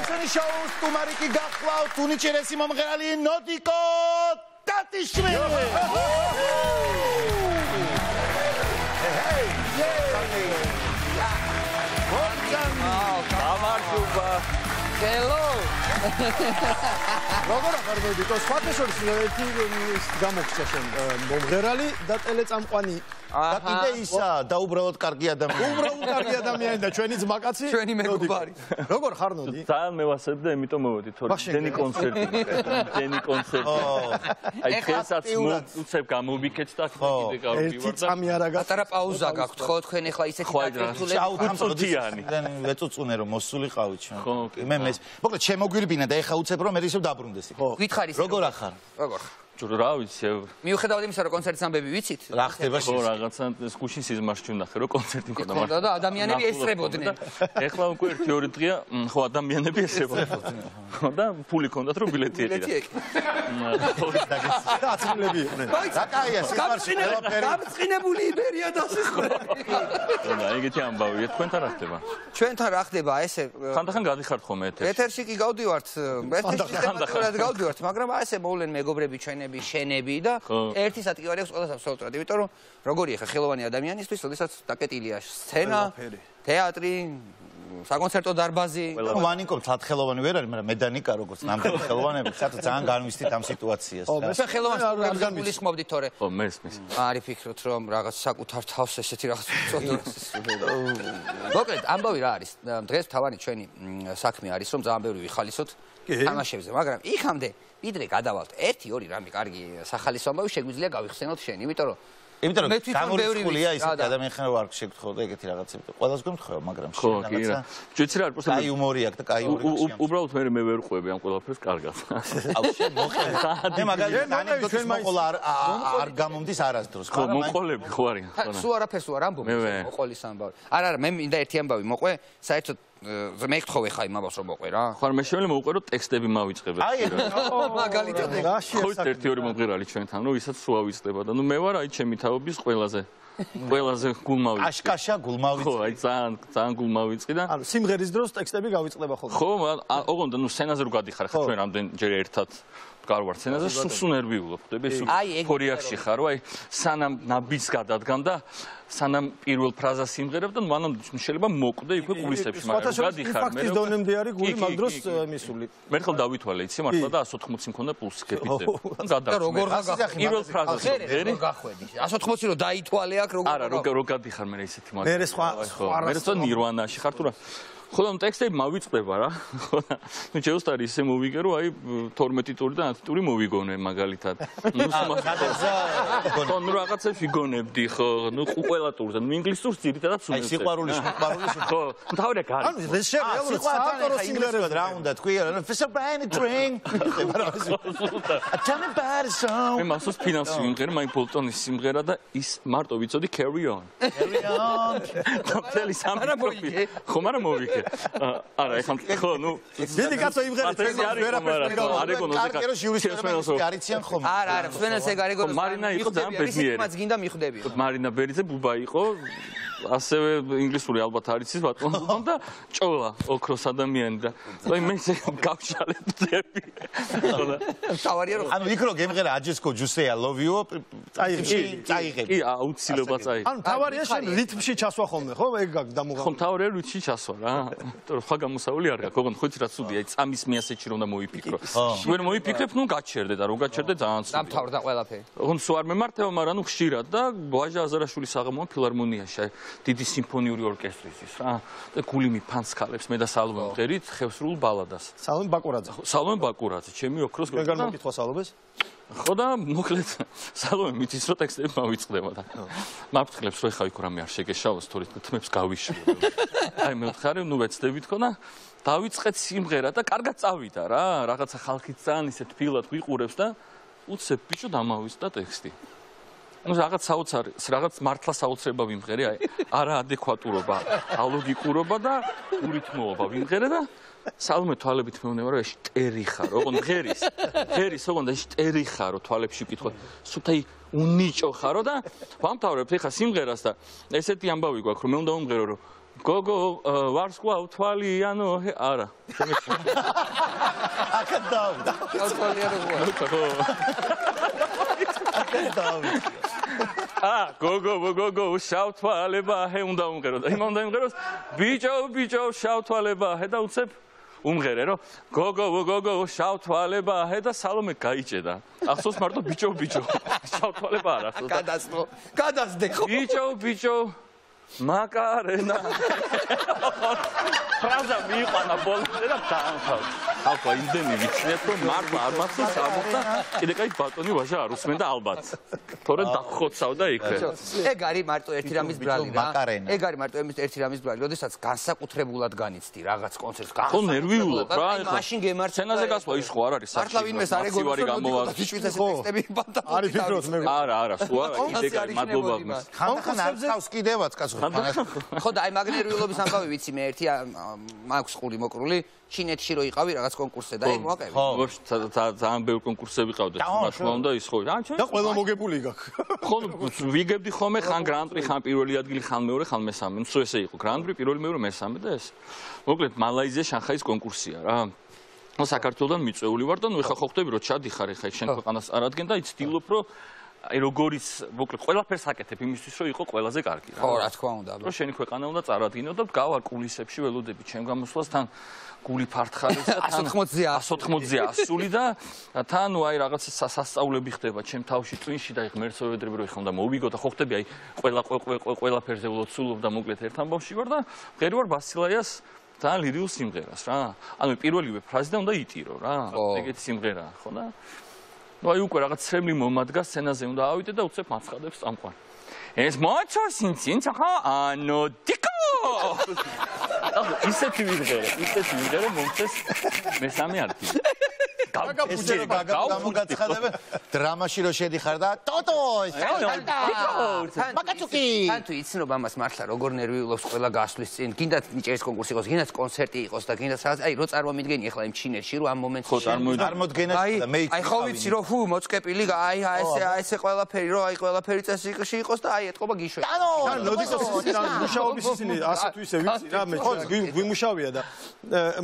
ჩვენი შოუს სტუმარი კი გახლავთ უნიჭერესი მომღერალი ნოდიკო ტატიშვილი. Hello. როგორ ახარ ნოდიკო? სხვადასხვა ერთი გამოგჩა შენ მომღერალი და ტელეწამყვანი. და კიდე ისა და უბრალოდ კარგი ადამიანი. უბრალოდ კარგი ადამიანი და ჩვენი ძმაკაცი. ჩვენი მეგობარი. როგორ ხარ ნოდი? ძალიან მევასებ და იმიტომ მოვედი, თორე დენი კონცერტი. დენი კონცერტი. აი დღესაც უცებ გამოვიქეთ და კიდე გავდივარ და ერთი წამი არა გაქვს. პატარა პაუზა გაქვთ ხო თქვენ ახლა ისეთი უწუთიანი. ვეწუწუნე რომ მოსულიყავით ჩვენ. მე მოკლედ შემოგვირბინა და ეხა უცებ რომ მე ისევ დაბრუნდესი. გითხარი როგორ ახარ? როგორ რა ვიცი მიუხედავად იმისა რომ კონცერტის ამბები ვიცით რა ხდება ხო რაღაცა გუშინ სიზმარში ვნახე რომ კონცერტი მქონდა და ადამიანები ესწრებოდნენ ეხლა უკვე 1-2 დღეა ხო ადამიანები ესწრებოდნენ ხო და ფული ჰქონდათ რომ ბილეთი ეკიდა და აცილები იყვნენ რა კაია სიზმარში გამწყინებული იბერია დასისხლები და ეგეთი ამბავია თქვენთან რა ხდება ჩვენთან რა ხდება ესე ხანდახან გადიხართ ხოლმე ეთერში კი გავდივართ ეთერში გავდივართ მაგრამ ესე მოვლენ მეგობრები ჩვენი შენები და ერთი სატკივარი აქვს ყველას აბსოლუტურად, იმიტომ რომ როგორი ხა ხელოვანი ადამიანისთვის, როდესაც დაკეტილია სცენა, თეატრი, საკონცერტო დარბაზი. ვანიკო თათ ხელოვანი ვერ არის, მაგრამ მედანიკა როგორც ნამდვილი ხელოვანები, სადაც ძალიან განვისტით ამ სიტუაციას. ჩვენ ხელოვანს არ გულისხმობდით თორე. ხო, მესმის. არის ფიქრობთ რომ რაღაც საკუთარ თავს ესეთი რაღაც ვწოდოთ. მოკლედ, ამბავი რა არის? დღეს თავარი ჩვენი საქმე არის რომ ძალიან ბევრი ვიხალისოთ თამაშებზე, მაგრამ იქამდე ვიდრე გადავალთ 1-2 რამე კარგი სახალისო ამბავი შეგვიძლია გავიხსენოთ შენ, იმიტომ რომ გამორიცხულია ისეთი ადამიანი ხარ ვარ შეგთხოვ და ეგეთი რაღაცები. ყველას გემთხოვ, მაგრამ შენ რაღაცა ჯეცი რა პროსტა აი უმორი აქვს და კაი უმორი. უბრალოდ მე ვერ ყვები ამ ყველაფერს კარგად. აუ შენ მოყოლე. მე მაგალითად ანეკდოტის მოყოლა არ გამომდის არასდროს. ხო, მოყოლები ხო არიან. სულ არაფერს ვარ ამბობ მოყოლის ამბავი. არა, მე მინდა ერთი ამბავი მოყვე, საერთოდ მე გთხოვე ხა იმ ამბავს რომ მოყვე რა. ხო, მე შემიძლია მოვყვე რომ ტექსტები მავიწყებე. აი მაგალითად ხო, 1-2 მომღერალი ჩვენთან, ნუ ისაც სულ ავიწყდება და ნუ მე ვარ აი ჩემი თაობის ყველაზე გულმავიწყი. აშკაშა გულმავიწყი. ხო, აი ძალიან გულმავიწყი და ანუ სიმღერის დროს ტექსტები გავიწყდება ხოლმე. ხო, ოღონდ ნუ სცენაზე რო გადიხარ ხა ჩვენ რამდენჯერ ერთად გარვარ სცენაზე, სულ ნერვიულობ, ხდები, სულ ფორიაქში ხარო, აი სანამ ნაბიჯს გადადგან და სანამ პირველ ფრაზას სიმღერებ და მანამდე შეიძლება მოკვდე იქვე კულისებში, მაგრამ გადიხარ მე. ფაქტის დონემდე არის გული მაგ დროს მისული. მე ხელ დავითვალე, იცი მართლა და 180 მქონდა პულსი კეპიტზე. და როგორ გახსოვს? პირველ ფრაზას ვერ გახვედი. 180 რო დაითვალე აქ როგორ? არა, რო გადიხარ მე ისეთი მაგ. მე სხვა მე თვითონ ნირვანაში ხარ თუ რა. ხო და ტექსტები მავიწყდება რა. ხო და ნუ შეუსტარი ისე მოვიგე რომ აი 12 ტური და 10 ტური მოვიგონე მაგალითად. ნუ რაღაცებს ვიგონებდი ხო. ნუ ყველა ტურზე. ნუ ინგლისურს ძირითადად სულ. აი სიყვარულის ხო. თავი გარი. ანუ ეს შეერეალურად საავტორო სიმღერებად რა უნდა თქვი არა for some brand drink. Tell me about it song. მე მასოს ფინანსი ვიმღერე მაი პოლტონის სიმღერა და ის მარტო ვიცოდი carry on. Carry on. თელი სამი პროფი. ხო მაგრამ მოვიქე. არა, ეხლა ხო, ნუ დიდი კაცო იმღერეთ ვერაფერს კარგერო ჟიურისპრუდენცია არიციან ხოლმე. არა, სვენელს ეგ არის გონო. მარინა იყო ძალიან ბედნიერი. მას გინდა მიხვდები. მარინა ბერიძე ბუბა იყო. ასევე ინგლისური ალბათ არის ის ბატონო და ჭოლა ოქროს ადამიანი და აი მე გავშალეთები. თავარია რომ ანუ იქ რო გემღერა I just called you say I love you წაიღებ. კი, აუცილებლად წაიღებ. ანუ თავარია შენ რითმში ჩასვა ხოლმე, ხო? ეგ დამოღა. ხო, თავარია რითმში ჩასვა რა. იმიტომ რომ ხა გამოსავალი არ გაქვს. ოღონდ ხოც რა ცუდი, აი წამის მიასეჩი რომ და მოიფიქრო. ვერ მოიფიქრებ, ნუ გაჩერდე და რო გაჩერდე ძალიან ცუდი. დამთავრდა ყველაფერი. ოღონდ სულ არ მემართება, მაგრამ ნუ ხშირად და ბოაჟა აზარაშვილის საღამოა ფილარმონიაში. დიდი სიმფონიური ორკესტრისთვის რა და გული მიფანს ქალებს მე და სალომე მღერით ხევსრულ ბალადას. სალომე ბაკურაძე. სალომე ბაკურაძე, ჩემი ოქროს გოგონა. მე გამოკითხვა სალომეს. ხო და მოკლედ სალომე მითის რომ ტექსტები მავიწყდება და მაფრთხილებს რომ ეხა იქ რამე არ შეგეშალოს თორე თმებს გავიშლო. აი მე ვთხარი ნუ ვეცდებით ხო და დავიწყეთ სიმღერა და კარგად წავიდა რა რაღაცა ხალხი ძალიან ისე თბილად გვიყურებს და უცებ ბიჭო დამავისდა ტექსტი. ну რაღაც საოცარი რაღაც მართლა საოცრება ვიმღერე აი არა ადეკვატურობა ალოგიკურობა და ურითმოობა ვიმღერე და სალომე თვალებით მეუბნება რომ ეს ტერი ხარ ოღონდ ღერის ოღონდ ეს ტერი ხარო თვალებში ვკითხო სულთაი უნიჭო ხარო და ვამთავრებ ეხა სიმღერას და ესეთი ამბავი გვაქვს რომ მე უნდა მომღერო რომ გოგო ვარსკვლავ თვალიანო არა აქ დავიდა გოგო შავ თვალებაჰე უნდა უმღერო და იმ უნდა იმღეროს ბიჭო შავ თვალებაჰე და უცებ უმღერე რომ გოგო შავ თვალებაჰე და სალომე გაიჭედა ახსოვს მარტო ბიჭო შავ თვალება არ ახსოვს გადასდე ხო ბიჭო მაკარენა ფრაზა მიიყვანა ბოლომდე და დაამთავრა აბა იმდენი ვიცნეთ რომ მართლა არ მახსოვს ამოხდა კიდე კაი ბატონი ვაჟა არ უსმენდა ალბათ თორე დახოცავდა იქ ეგ არის მარტო ერთი რამის ბრალი რა ეგ არის მარტო ერთი რამის ბრალი როდესაც განსაკუთრებულად განიცდი რაღაც კონცერტს ხო ნერვიულობ რა ეხლა მაშინ გემართ სცენაზე გასვლა ის ხო არ არის მართლა ვინმეს არ ეგონებს რომ შიშვიცეს ტექსტები ფანტასტიკური არის ფიქრობთ მე არა სულ არა კიდე კაი მადლობა ხან არ წავს კიდევაც კაცო ხო და აი მაგნერვიულობის ამბავი ვიცი მე ერთი მაქვს ხული მოკრული ჩინეთში რო იყავი რაღაც კონკურსზე და ეგ მოვაკევი ხო ძალიან ბევრი კონკურსები ყავდა თქმა უნდა ის ხო რა და ყველა მოგებული გაქვს ხო ვიგებდი ხოლმე ხან გრან-პრი ხან პირველი ადგილი ხან მეორე ხან მესამე ნუ ესე იყო გრან-პრი პირველი მეორე მესამე და ეს მოკლედ მალაიზია შანხაის კონკურსია რა ნუ საქართველოსთან მიწვეული ვარ და ნუ ეხა ხო ხვდები რომ ჩადიხარ ეხა შენ ქვეყანას არადგენ და იცდილობ რომ აი როგორიც მოკლედ ყველაფერს აკეთებ იმისთვის რომ იყო ყველაზე კარგი რა ხო რა თქმა უნდა რომ შენი ქვეყანა უნდა წარადგინო და გავარ კულისებში ველოდები ჩემ გამოსვლას თან გული ფართხარის და 180-ზე ასული და თან ნუ აი რაღაც სასწაულები ხდება ჩემ თავში წვინში და ღმერთსოედრები რო ეხლა უნდა მოვიგო და ხო ხდები აი ყველაფერზე ვლოცულობ და მოკლედ ერთ ამბავში ვარ და ღერი ვარ ბასილაიას ძალიან ლირიულ სიმღერას რა ანუ პირველივე ფრაზი და უნდა იტირო რა ეგეთი სიმღერაა ხო და ну აი უკვე რაღაც ცრემლი მომადგა სცენაზე უნდა ავიდე და უცებ მაცხადებს წამყვან ეს მოჩოსინცინ ხა ანუ დიკო ისეთი ვიღერე მომწეს მესამე ადგილი გამოგაცხადებენ დრამაში რო შედიხარ და ტოტო მაკაცუკი თან თუ იცნობ ამას მართლა როგორ ნერვიულობს ყველა გასვლის წინ გინდათ ნიჭერის კონკურსი იყოს გინდათ კონცერტი იყოს და გინდათ რაღაც აი რო წარმომიდგენი ახლა იმ ჩინეთში რო ამ მომენტში ხო წარმოდგენაში და მე აი ხო ვიცი რომ ფუ მოწკეპილი აი ესე ყველაფერი რო აი ყველაფერი წესრიგში იყოს და აი ეთყობა გიშვე თან ლოდიკოს მუშაობის ისინი ასე თუ ისე ვიცი რა მე გვიმუშავია და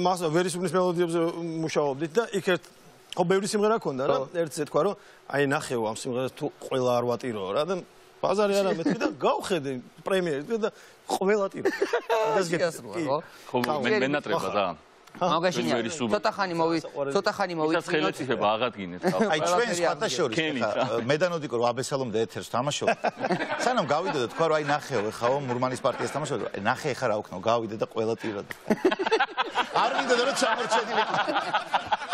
მას ვერისუბნის მელოდიებზე მუშაობდით და იქ ერთ ხო ბევრი სიმღერა ქონდა რა ერთზე თქვა რომ აი ნახეო ამ სიმღერას თუ ყველა არ ვატიროო რა და ბაზარი არა მეთქი და გავხედე პრემიერს და ყველა ტირო ხო მენატრება და მაგაშინია ცოტა ხანი მოვიწინოთ ხელისუფლება აღადგინეთ აი ჩვენ სხვათა შორის მე და ნოდიკო რომ აბესალომდე ეთერს თამაშობ სანამ გავიდე და თქვა რომ აი ნახეო ეხაო მურმანის პარტიას თამაშობ აი ნახე ეხა რა უქნო გავიდე და ყველა ტირო არ მინდოდა რომ ჩამორჩენილი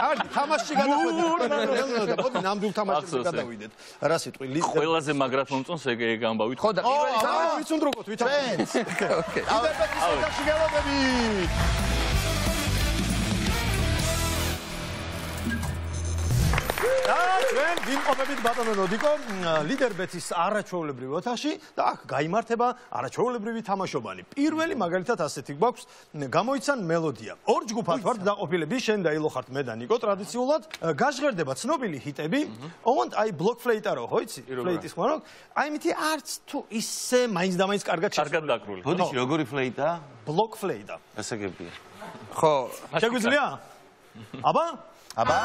არ თამაში გადავიდეთ მოდი ნამდვილ თამაშში გადავიდეთ რა სიტყვი ყველაზე მაგრად მომწონს ეგ ამბავით ხო და პირველი თამაში ვიცი უნდროგოთ ვითამაშოთ ოკეი აბესალომში გავაგები ჩვენ ვიმყოფებით ბატონო ნოდიკო ლიდერბეთის არაჩვეულებრივ ოთახში და აქ გაიმართება არაჩვეულებრივი თამაშობანი. პირველი მაგალითად ასეთი გვაქვს გამოიცან მელოდია. ორ ჯგუფად ვართ დაყოფილები, შენ და ილო ხართ მე და ნიკო ტრადიციულად გაჟღერდება ცნობილი ჰიტები. ოღონდ აი ბლოკ ფლეიტა რო ხო იცი? ფლეიტის ხმარო. აი მითი არც თუ ისე მაინც და მაინც კარგად დაკრული. ბოდიში როგორი ფლეიტა? ბლოკ ფლეიტა. გასაგებია. ხო შეგვიძლია? აბა? აბა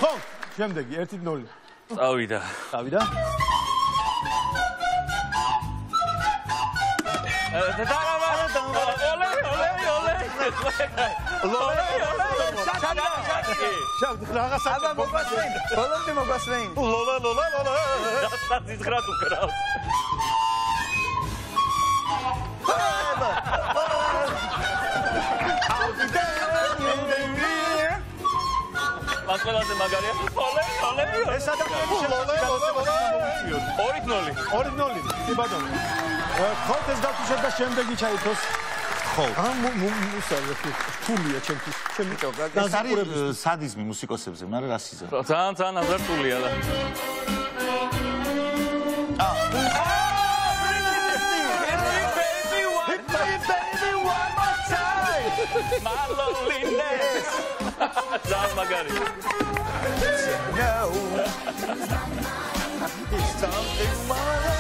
ხო, შემდეგი 1-0. წავიდა. ბოლომდე მოგვასვენ. დასაცის გრად უკრავს. ყველაზე მაგარია. ეს ადამიანი ორი ნოლი. კი ბატონო. ხოთ ეს დათიშეთ და შემდეგი ჩაითოს ხო. მუსაზე ფულია ჩემთვის. ჩემი ეს არის სადიზმი მუსიკოსებზე, მაგრამ რა სიზა. ძალიან აზარტულია და. My loneliness. That's magari. No. It's something more.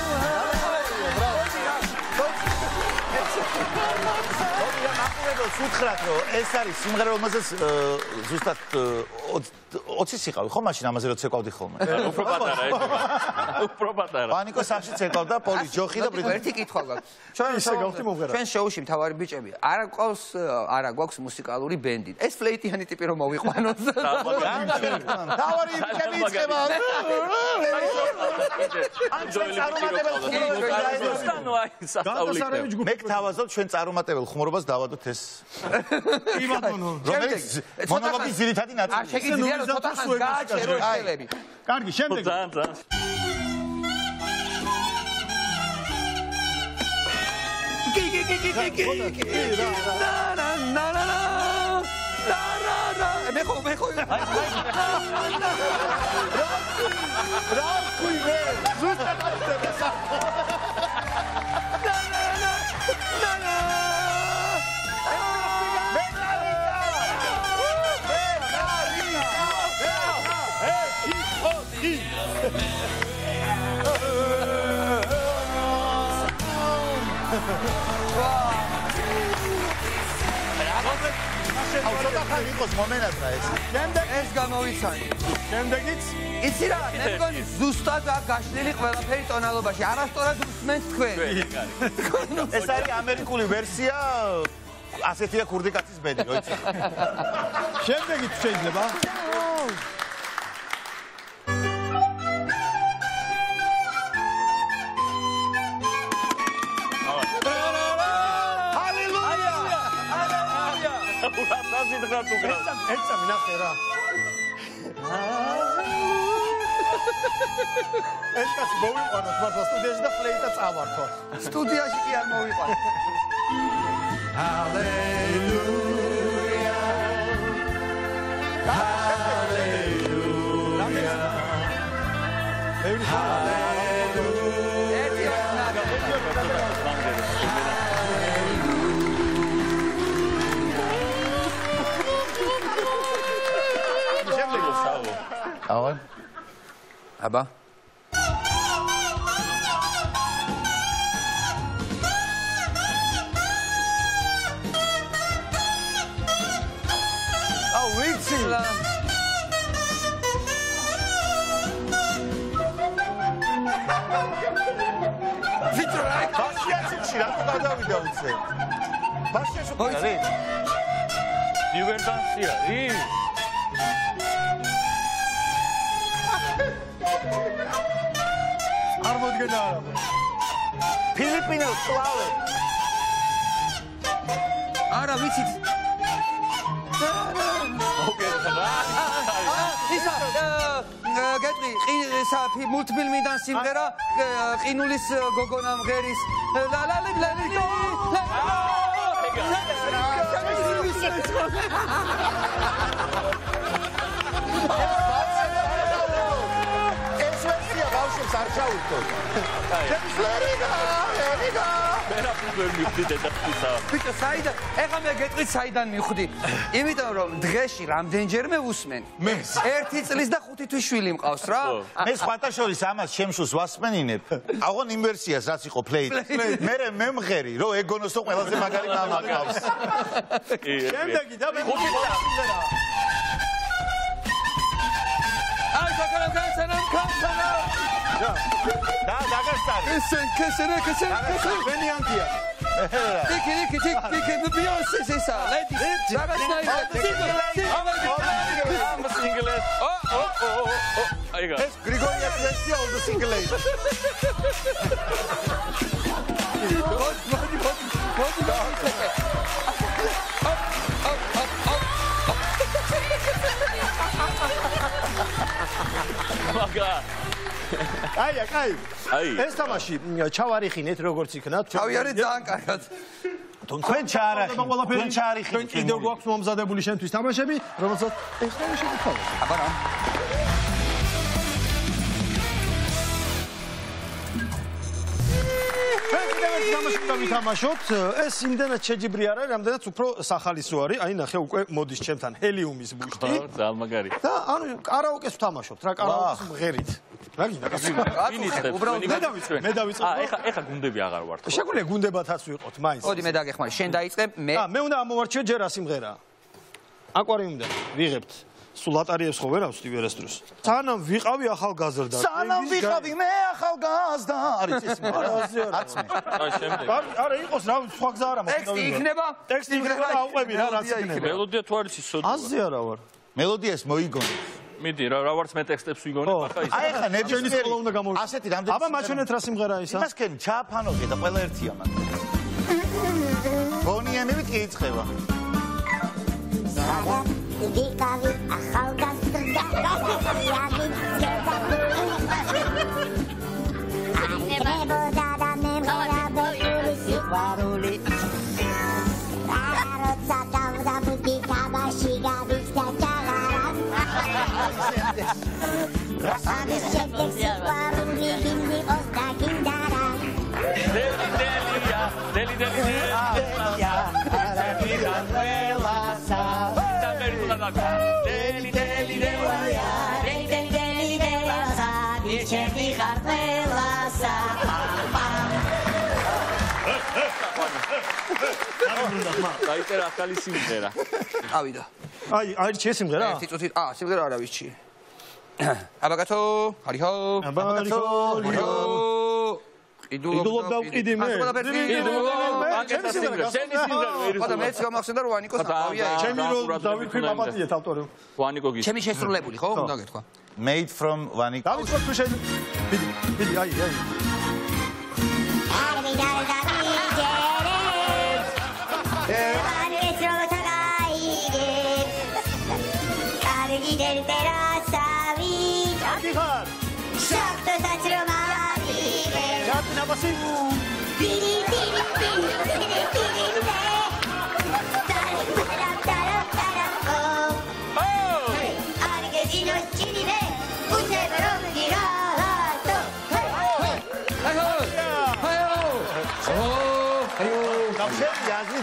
ვუთხრათ რომ ეს არის სიმღერა რომელზეც ზუსტად 20 იყავი ხო მაშინ ამაზე რო ცეკვავდი ხოლმე უფრო პატარა ეს უფრო პატარა პანიკო სამში ცეკვავდა პოლი ჯოხი და ბრიტ ერთი კითხვა გაქვს ჩვენ შოუში მთავარი ბიჭები არა გვაქვს მუსიკალური ბენდი ეს ფლეიტიანი ტიპი რომ მოვიყვანოთ მთავარი ბიჭები იწყება მე გთავაზობ ჩვენ წარუმატებელ ხუმრობას დავადოთ ეს რომელიც მონოლოგის ძირითადი ნაწილია. არ შეგიძლია რომ ცოტა ხანს გააჩერო ხელები. კარგი, შემდეგ. ძალიან. იყოს მომენატრა ეს. ეს გამოვიცანი. შემდეგიც იცი რა, მე მგონი ზუსტად გაშლილი ყველაფერი ტონალობაში. არასწორად უსმენთ თქვენ. ეს არის ამერიკული ვერსია ასეთია ქურდი კაცის ბედი, რო იცი. შემდეგიც შეიძლება. ეცა მინახე რა. ეს კაცი მოვიყვანოთ მართლა სტუდიაში და ფლეიტა წავართო. სტუდიაში კი არ მოვიყვანოთ. ჰალელუია. ჰალელუია. ავა. აბა. აუ ვიცი. ვიტრაი. ბაშიაშში რა გადავიდა უცე. ბაშიაშში არის. იუვენტუსია, არ მოდგენა არა. ფილიპინელ კლავე. არა ვიცით. ისა გეტყვი ისა მულტფილმიდან სიმღერა ყინულის გოგონა მღერის ეს ვერსია ბავშვებს არ ჩაუხდოთ. ბიჭო, საიდან? ეხლა მე გეტყვით საიდან მივხვდი. იმიტომ რომ დღეში რამდენჯერმე ვუსმენ. მე 1 წლის და 5 თვის შვილი მყავს რა. მე სხვათა შორის ამას შემშულს ვასმენინებ. აღონ იმ ვერსიას რაც იყო ფლეიტ. მე მღერი რომ ეგონოს რომ ყველაზე მაგარი მამა ყავს. შემდეგი და მე სიმღერა. აი, საკანამ კანცანა. და დაგასტარი. კესერე. ვენიანტია. ტიკი ბიოსეს ისა. ლედი. დაგასტარი. Singles. აიგა. ეს გრიგორიას ვერსია all the single-age. მაგა. აი. ეს თამაში ჩავარიხინეთ როგორც იქნა. თავი არის ძალიან კარგად. თქვენ ჩაარიხით კიდევ გვაქვს მომზადებული შენთვის თამაშები, რომელსაც ეხლა შეგთავაზებთ. აბა რა. თამაშობთ, ეს იმდენად შეჯიბრი არ არის, რამდენად უფრო სახალისო არის. აი ნახე უკვე მოდის ჩემთან ჰელიუმის ბუშტი. ძალიან მაგარი. და ანუ კარაოკეს ვთამაშობთ, რა კარაოკეს მღერით. რა გინდა? მე დავიწყებ. ეხა გუნდები აღარ ვართ. შეგვიძლია გუნდებათაც ვიყოთ, მაინც. ოდი მე დაგეხმარი, შენ დაიწყე, მე. მე უნდა ამოვარჩიო ჯერ რა სიმღერაა. აკვარიუმიდან ვიღებთ. სულ ატარიებს ხო ვერ ავსდი ვერასდროს. სანამ ვიყავი ახალგაზრდა. სანამ ვიყავი მე ახალგაზრდა. არის ეს არც მე. აი შემდეგ. არა იყოს რა სხვა გზა არა მოხდა. ტექსტი იქნება? ტექსტი იქნება და აუყვები რა რაც იქნება. მელოდია თუ არის ის სოდი. აზე არა ვარ. მელოდია ეს მოიგონე. მიდი რა ვარც მე ტექსტებს ვიგონებ ახლა ის. აი ხა ნებისმიერი სკოლა უნდა გამოვიდე. ასეთი რამდენი. აბა მაჩვენეთ რა სიმღერაა ისა. იმას კენ ჩააფანოდი და ყველა ერთია მაგ. ბონიამივით კი იწება. ვიყავი ახალგაზრდა. დაიწერა ახალი სიმღერა. ავიდა. აი ჩემი სიმღერა? ერთი წუთი. სიმღერა არა ვიცი. აბა კაცო, არიჰო. აბა კაცო, არიჰო. იდულობ დავყიდი მე. ჩემი სიმღერა. ხოდა მეც გამახსენდა რომ ვანიკოს ავია. ჩემი რო დავიფი პაპატიეთ ავტორი. ვანიკო გის. ჩემი შესრულებული ხო? უნდა გეთქვა. Made from Vaniko. დავიწყოთ თუ შენ. ბიდი, აი.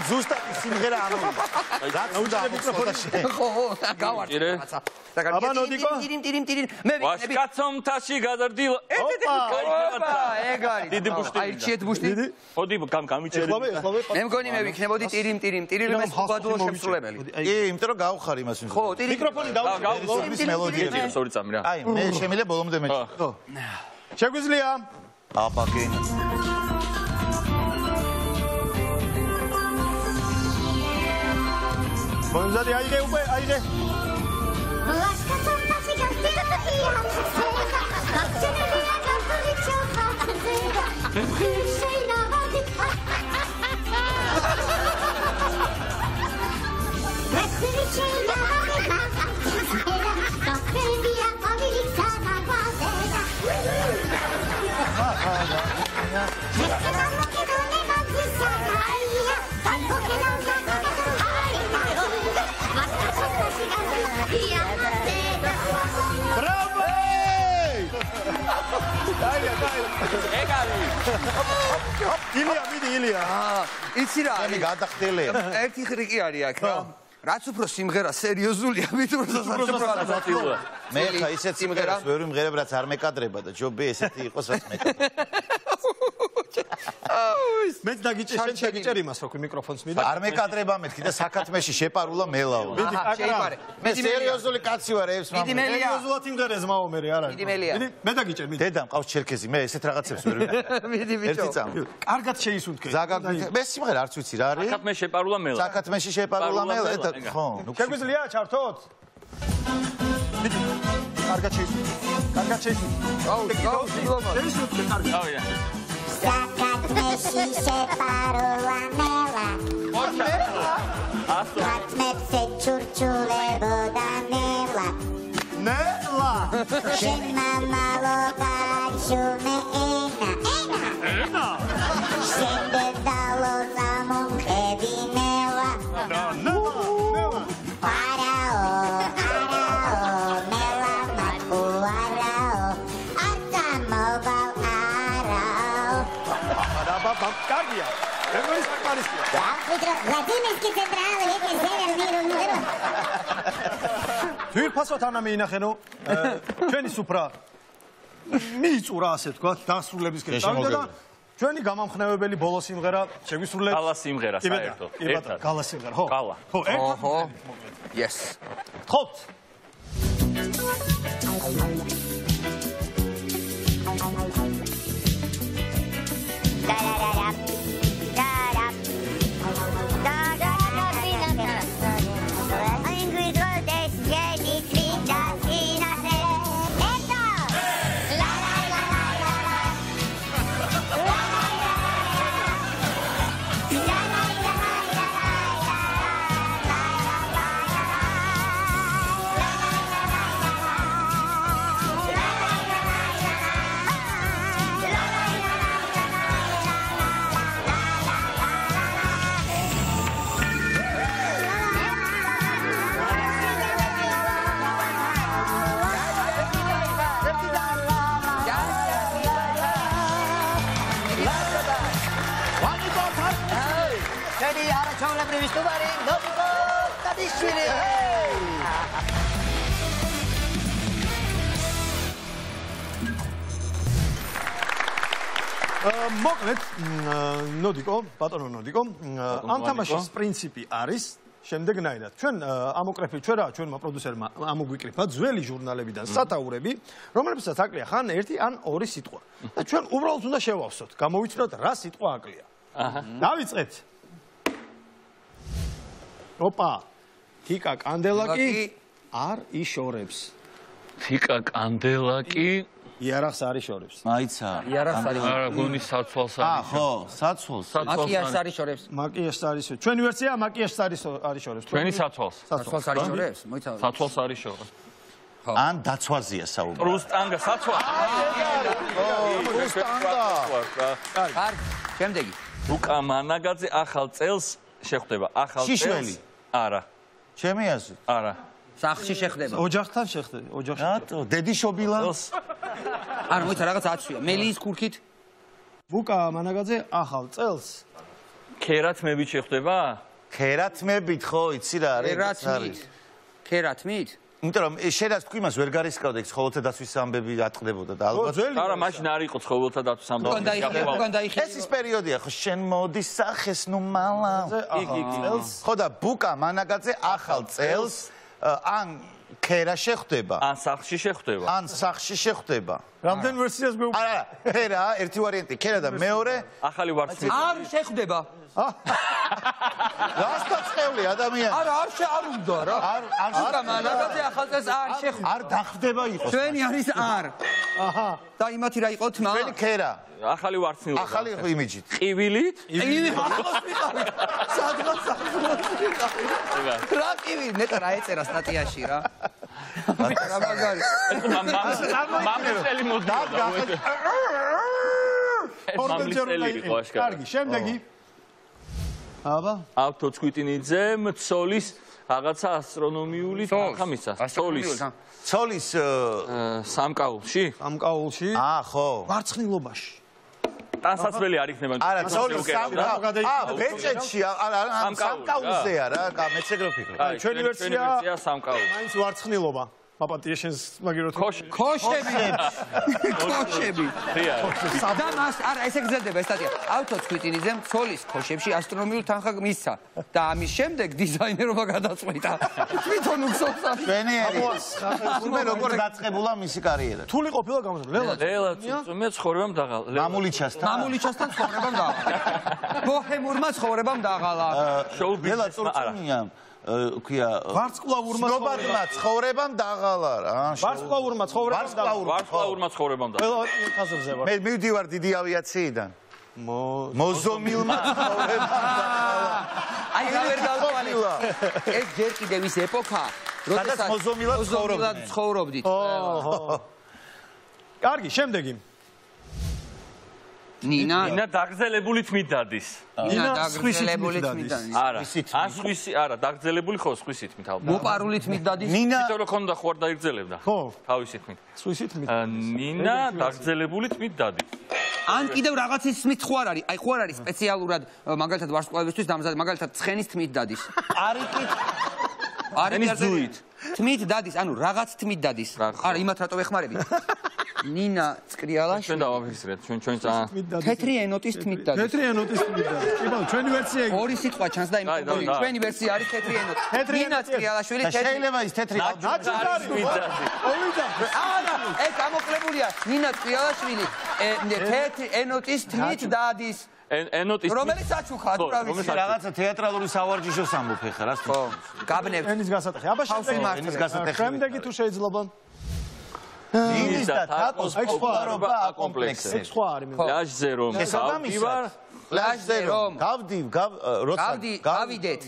ზუსტად სიმღერა ამოვიდა. რაც უნდა მიკროფონში. ხო, გავარდი. აბა ნოდიკო. მე ვინები? ვაშკაცო მთაში გადარდილ. ეგ არის. დიდი ბუშტი. აი რჩიეთ ბუშტი. ოდი გამიჩერი. მე მგონი მე ვიქნებოდი ტირიმ მე სხვადასხვა შემსრულებელი. კი, იმიტომ რომ გავხარ იმას. ხო, მიკროფონი გავხარ მელოდია. ორი წამი რა. აი, მე შემიძლია ბოლომდე მე. ხო. შეგვიძლია? აბა გენ. მომზადი აიღე უკვე, აიღე. ილია, მიდი ილია. იცი რა არის? გადახდელია. ერთი ხრიკი არის აქ რა. რაც უფრო სიმღერა სერიოზულია, მით უფრო სასაცილოა. მე ხა ისეთ სიმღერას ვერ ვიმღერებ, რაც არ მეკადრება და ჯობი ესეთი იყოს, რაც მეკადრება. მეც დაგიჭერ, შენ დაგიჭერ იმას, რომ მიკროფონს მიდე. არ მეკადრება მეთქი და საკათმეში შეპარულა მელაო. მიდი, შეიპარე. მე სერიოზული კაცი ვარ, ეს მამა. სერიოზულად იმღერეს მაო მე არა. მიდი მელია. მიდი, მე დაგიჭერ, მიდი. დედა მყავს ჩერქეზი, მე ესეთ რაღაცებს ვერ ვიმღერებ. მიდი ბიჭო. ერთი წამი. კარგად შეისუნთქე. მე სიმღერა არც ვიცი რა არის. საკათმე შეპარულა მელა. საკათმეში შეპარულა მელა, ხო. შეგვიძლია ჩართოთ? მიდი. კარგად შეისუნთქე. კარგად შეისუნთქე. შეისუნთქე კარგად. ავია. საკათმეში შეპარულა მელა. საკათმეზე ჩურჩულებოდა ნელა. ნელა. შენ მამალო გაჩუნე ენა. შენ დედალო სამომხედე კარგია. როგორი საკმარისია. Завтра Владимирский центральный север миру. ძვირფასოთ ანა მეინახენო. ჩვენი სუფრა მიიწურა ასე თქვა დასრულებისკენ წავიდა და ჩვენი გამამხნევებელი ბოლო სიმღერა შეგვისრულებს. გალა სიმღერა საერთოდ. ერთად. გალა სიმღერა, ხო? გალა. ხო, ერთად. ხო. Yes. გთხოვთ. მოკლედ, ნოდიკო, ბატონო ნოდიკო, ამ თამაშის პრინციპი არის შემდეგნაირად. ჩვენ ამოკრეფილ ჩვენ რა, ჩვენმა პროდიუსერმა ამოგვიკრიფა ძველი ჟურნალებიდან სათაურები, რომლებსაც აკლია ხან ერთი ან ორი სიტყვა. და ჩვენ უბრალოდ უნდა შევავსოთ, გამოვიცნოთ რა სიტყვა აკლია. დავიწყეთ. ოპა, თიკა კანდელაკი არ იშორებს. თიკა კანდელაკი იარაღს არ იშორებს. მაიცა. იარაღს არის. არა, გონი საცვალს აა, ხო, საცვალს. მაკიაჟს არის შორებს. მაკიაჟს არის. ჩვენი ვერსია მაკიაჟს არის შორებს. ჩვენი საცვალს. საცვალს არის შორებს? მოიცა. საცვალს არის შორებს. ან დაცვაზია საუბარი. რუსტანგა საცვალს. რუსტანგა. კარგი, შემდეგი. უკა მანაგაძე ახალ წელს შეხვდება. ახალ წელს. შიშველი. არა. ჩემი აზრით. არა. სახლში შეხვდება. ოჯახთან შეხვდება, ოჯახში. რატო? დედიშობილა? არა, მოიცა რაღაც აცვია. მელიის ქურქით. ვუკა მანაგაძე ახალ წელს ქერათმებით შეხვდება? ქერათმებით ხო, იცი რა არის? ქერათმით? იმიტომ რომ შედაც თქვი მას ვერ გარისკავდა ეს ცხოველთა დაცვის ამბები ატყდებოდა და ალბათ არა, მაშინ არ იყო ცხოველთა დაცვის ამბები. უკან დაიხია. ეს ის პერიოდია ხო, შენ მოდი სახეს ნუ მალა. იგი წელს ხო და ბუკა მანაგაძე ახალ წელს ან ქერა შეხვდება. ან სახლში შეხვდება. ან სახლში შეხვდება. რამდენ ვერსიას გვეუბნება? არა, ქერა, ერთი ვარიანტი, ქერა და მეორე ახალი ვარცხნილი. არ შეხვდება. რასთან წეული ადამიანი. არა, არ უნდა რა. არა, მანაგაძე ახალ წელს არ შეხვდება. არ დახვდება იყოს. ჩვენი არის არ. აჰა. და იმათი რა იყო თმა? ჩვენი ქერა. ახალი ვარცხნილი. ახალი იმიჯით. ყივილით? იმი ხალხოს მიყავით. სადღაც რა ყივი, ნეტა რა ეწერა სტატიაში რა. რა მაგარი. მამლიწელი მოდიოდა. კარგი, შემდეგი. აბა, ავტოცკვიტინიძე მცოლის რაღაცა ასტრონომიული თანხამისა. ცოლის სამკაულში? სამკაულში? ხო. მარცხნილობაში. ტანსაცმელი არ იქნება. არა, ცოლის სამკაულში. ბეჭედში, არა, სამკაულზეა რა, მეც ეგრე ვფიქრობ. ჩვენი ვერსია სამკაული. მაინც მარცხნილობა. პაპატია შენს მაგირო ქოშები. და მას არა ესე გრძელდება ეს სტატია. ავტოცკვიტინიძემ ცოლის ქოშებში ასტრონომიულ თანხა მისცა და ამის შემდეგ დიზაინერობა გადაწყვიტა. თვითონ უხსოვსა. მე როგორ დაწყებულა მისი კარიერა. თული ყოფილა გამოსული. ლელა მე ცხოვრებამ დაღალა. მამულიჩასთან ცხოვრებამ დაღალა. ბოჰემურმა ცხოვრებამ დაღალა. ლელა წურწუმია. ქვია ვარსკვლავურმა ცხოვრებამ დაღალა რა. ვარსკვლავურმა ცხოვრებამ დაღალა. ყველა ხაზზე ვარ. მე მივდივარ დიდი ავიაციიდან. მოზომილმა ცხოვრებამ დაღალა. აი ვერ დავყვალე. ეს ჯერ კიდევ ის ეპოქა, როდესაც მოზომილად ცხოვრობდით. კარგი, შემდეგი. ნინა დაგრძელებული თმით დადის. ნინა დაგრძელებული თმით დადის. არა. ან სხვისი, არა, დაგრძელებული ხო სხვისი თმით ალბათ. მოპარული თმით დადის. ნინა იმიტომ რომ ხონდა ხო არ დაიგრძელებდა. ხო. თავისი თმით. სხვისი თმით. ნინა დაგრძელებული თმით დადის. ან კიდევ რაღაცის თმით ხო არ არის? აი ხო არ არის სპეციალურად მაგალითად ვარსკვლავებისთვის დამზადებული, მაგალითად ცხენის თმით დადის. არიკით არის ძუით. თმით დადის, ანუ რაღაც თმით დადის. არა, იმათ რატო ვეხმარები? ნინა წკრიალაშვილი. ჩვენ დავაფიქსირეთ, ჩვენ ძალიან თეთრი ენოტის თმით დადის. თეთრი ენოტის თმით დადის. კიდევ ჩვენი ვერსია იგი. ორი სიტყვა ჩანს და იმ ჩვენი ვერსია არის თეთრი ენოტი. ნინა წკრიალაშვილი თეთრი. შეიძლება ის თეთრი არა, ეს გამოკლებულია. ნინა წკრიალაშვილი თეთრი ენოტის თმით დადის. ენოტის რომელიც აჩუქა, თუ რა ვიცი. რაღაცა თეატრალური სავარჯიშოს ამბობ ხე რა. ხო, გაბნევთ. ენის გასატეხი. აბა შემდეგი თუ შეიძლება. ინის და თაკოს პოპულარობა აკომპლექსებს. ეს სხვა არის. პლაჟზე რომ გავდივარ, პლაჟზე რომ როცა გავიდეთ.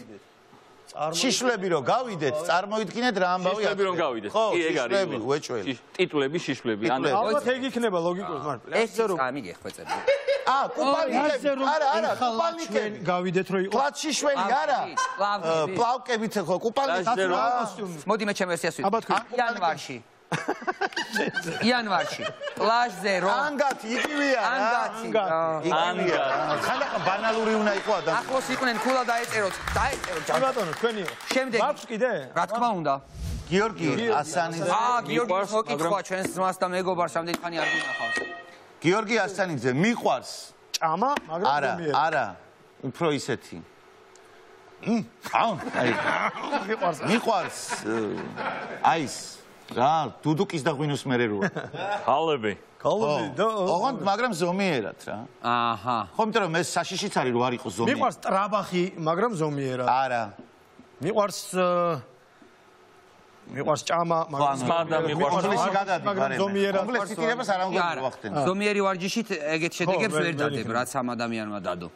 შიშვლები რომ გავიდეთ, წარმოიდგინეთ რა ამბავი შიშვლები რომ გავიდეთ. ხო, კი, ეგ არის. შიშვლები, უეჭველი. ტიტულები, შიშვლები. ალბათ ეგ იქნება ლოგიკურად, მაგრამ ეს წამიგე ხვეწები. კუპალნიკები. არა, კუპალნიკები. გავიდეთ რომ იყო. პლაც შიშველი არა. პლავკებით ხო, კუპალნიკები. მოდი მე ჩემ ვერსიას ვიტყვი. აბა თქვი. იანვარში. იანვარში. პლაჟზე რომ ანგათი იგივეა რა. იგივეა. ხანდახან ბანალური უნდა იყო ადამიანი. ახლოს იყვნენ ქულა დაეწეროთ. კი ბატონო, თქვენიო. შემდეგ მაქვს კიდე? რა თქმა უნდა. გიორგი ასანიძე. გიორგი მოკითხვა ჩვენს ძმას და მეგობარს ამდენი ხანი არ გინახავს. გიორგი ასანიძე მიყვარს ჭამა, მაგრამ არა, არა. უფრო ისეთი. მიყვარს აი ეს რა, დუდუკის და ღვინოს მერე როა. ხალები. ოღონდ მაგრამ ზომიერად რა. აჰა. ხო, იმიტომ რომ ეს საშიშიც არის რო არ იყოს ზომიერი. მიყვარს ტრაბახი, მაგრამ ზომიერად. არა. მიყვარს ჭამა, მაგრამ კომპლექსი გადადი, მაგრამ ზომიერად. კომპლექსი ტირებას არ უნდა მოახდენ. ზომიერი ვარჯიშით ეგეთ შედეგებს ვერ დადებ, რაც ამ ადამიანმა დადო.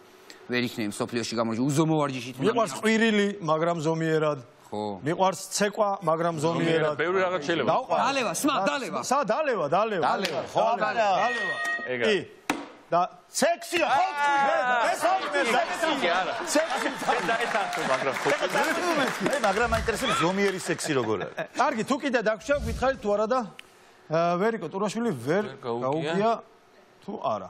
ვერ იქნება სოფლიოში გამორჩი უზომო ვარჯიშით. მიყვარს ყვირილი, მაგრამ ზომიერად. ხო. მიყვარს ცეკვა, მაგრამ ზომიერად. ბევრი რაღაც შეიძლება. დალევა, სმა, დალევა. დალევა. ხო, დალევა. ეგა. და სექსია, ხო? ეს სექსი არა. სექსი. დაეთანხმო, მაგრამ ხო. მაგრამ მაინტერესებს ზომიერი სექსი როგორ არის. კარგი, თუ კიდე დაგვრჩა, გითხარით თუ არა და ვერიკო ტურაშვილი ვერ გაუგია თუ არა.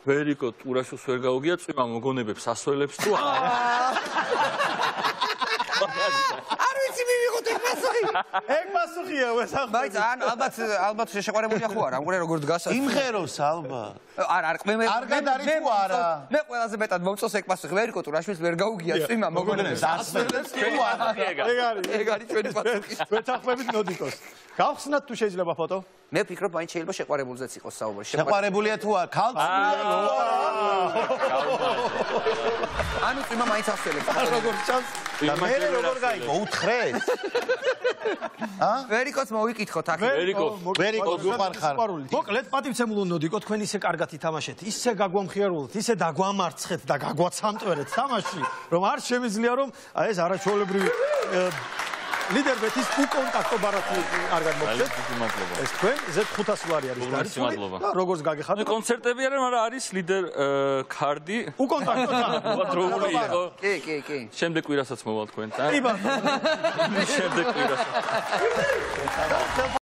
ვერიკო ტურაშოს ვერ გაუგია, წვიმა მოგონებებს ასველებს თუ არა. არ ვიცი მივიღოთ ეგ პასუხი. ეგ პასუხია ვესახმები. მაინც ალბათ შეყვარებულია ხო არა, ამგვარი როგორ დგას. იმღეროს ალბათ. არა, არ ყმე არ გადარით თუ არა. მე ყველაზე მეტად მომწონს ეგ პასუხი. ვერიკო ტურაშვილს ვერ გაუგია, წვიმა მოგონებებს ასველებს თუ არა. ეგ არის ჩვენი პასუხი. ვეთანხმებით ნოდიკოს. გავხსნათ თუ შეიძლება ფოტო? მე ვფიქრობ, მაინც შეიძლება შეყვარებულზეც იყოს საუბარი. შეყვარებულია თუ არა, ქალწულია თუ არა. ანუ წვიმა მაინც ასველებს. როგორ ჩანს? და მე როგორ გაიგო? უთხრეს? ვერიკოც მოვიკითხოთ აქ. ვერიკო გუყარხარ. მოკლედ პატივცემულო ნოდიკო, თქვენ ისე კარგად ითამაშეთ, ისე გაგვამხიარულეთ, ისე დაგვამარცხეთ და გაგვაცამტვერეთ თამაში, რომ არ შემიძლია რომ ეს არაჩვეულებრივი ლიდერბეთის უკონტაქტო ბარათი არ გადმოგცეთ. ეს თქვენ Z500 ლარი არის დარწმუნებული. და როგორც გაგეხატეთ. კონცერტები არა, მაგრამ არის ლიდერ კარდი. უკონტაქტო დროული იყო. კი. შემდეგ კვირასაც მოვალ თქვენთან. კი ბატონო. შემდეგ კვირასაც.